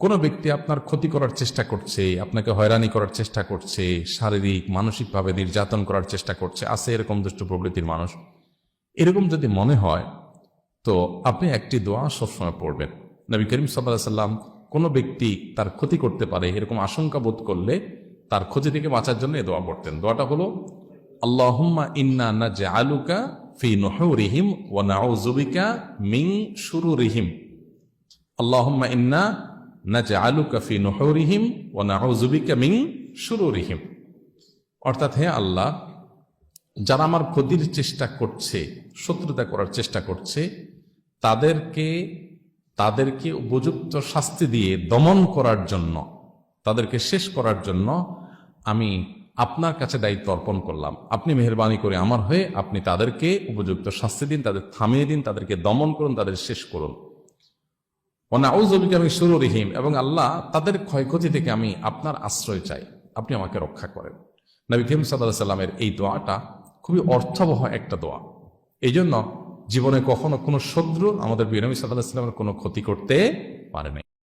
কোনো ব্যক্তি আপনার ক্ষতি করার চেষ্টা করছে, আপনাকে হয়রানি করার চেষ্টা করছে, শারীরিক মানসিকভাবে নির্যাতন করার চেষ্টা করছে, আছে এরকম দুষ্ট প্রকৃতির মানুষ, এরকম যদি মনে হয় তো আপনি একটি দোয়া সবসময় পড়বেন। নবী করিম সাল্লাল্লাহু আলাইহি ওয়াসাল্লাম কোনো ব্যক্তি তার ক্ষতি করতে পারে এরকম আশঙ্কা বোধ করলে তার ক্ষতি থেকে বাঁচার জন্য এই দোয়া পড়তেন। দোয়াটা হলো আল্লাহুম্মা ইন্না নাজআলুকা ফি নুহুরিহিম ওয়া নাউযু বিকা মিন শুরুরিহিম। আল্লাহুম্মা ইন্না নাজআলুকা ফি নুহুরিহিম ওয়া নাউযু বিকা মিন শুরুরিহিম। অর্থাৎ, হে আল্লাহ, যারা আমার ক্ষতির চেষ্টা করছে, শত্রুতা করার চেষ্টা করছে, তাদেরকে উপযুক্ত শাস্তি দিয়ে দমন করার জন্য, তাদেরকে শেষ করার জন্য আমি আপনার কাছে দায়িত্ব অর্পণ করলাম। আপনি মেহেরবানি করে আমার হয়ে আপনি তাদেরকে উপযুক্ত শাস্তি দিন, তাদের থামিয়ে দিন, তাদেরকে দমন করুন, তাদের শেষ করুন। ওয়ানাউযু বিকা মিন শুরুরিহিম, এবং আল্লাহ তাদের ক্ষয়ক্ষতি থেকে আমি আপনার আশ্রয় চাই, আপনি আমাকে রক্ষা করেন। নবী করিম সাল্লাল্লাহু আলাইহি সাল্লামের এই দোয়াটা খুবই অর্থবহ একটা দোয়া। এই জন্য জীবনে কখনো কোনো শত্রু আমাদের নবী সাল্লাল্লাহু আলাইহি সাল্লামের কোনো ক্ষতি করতে পারে না।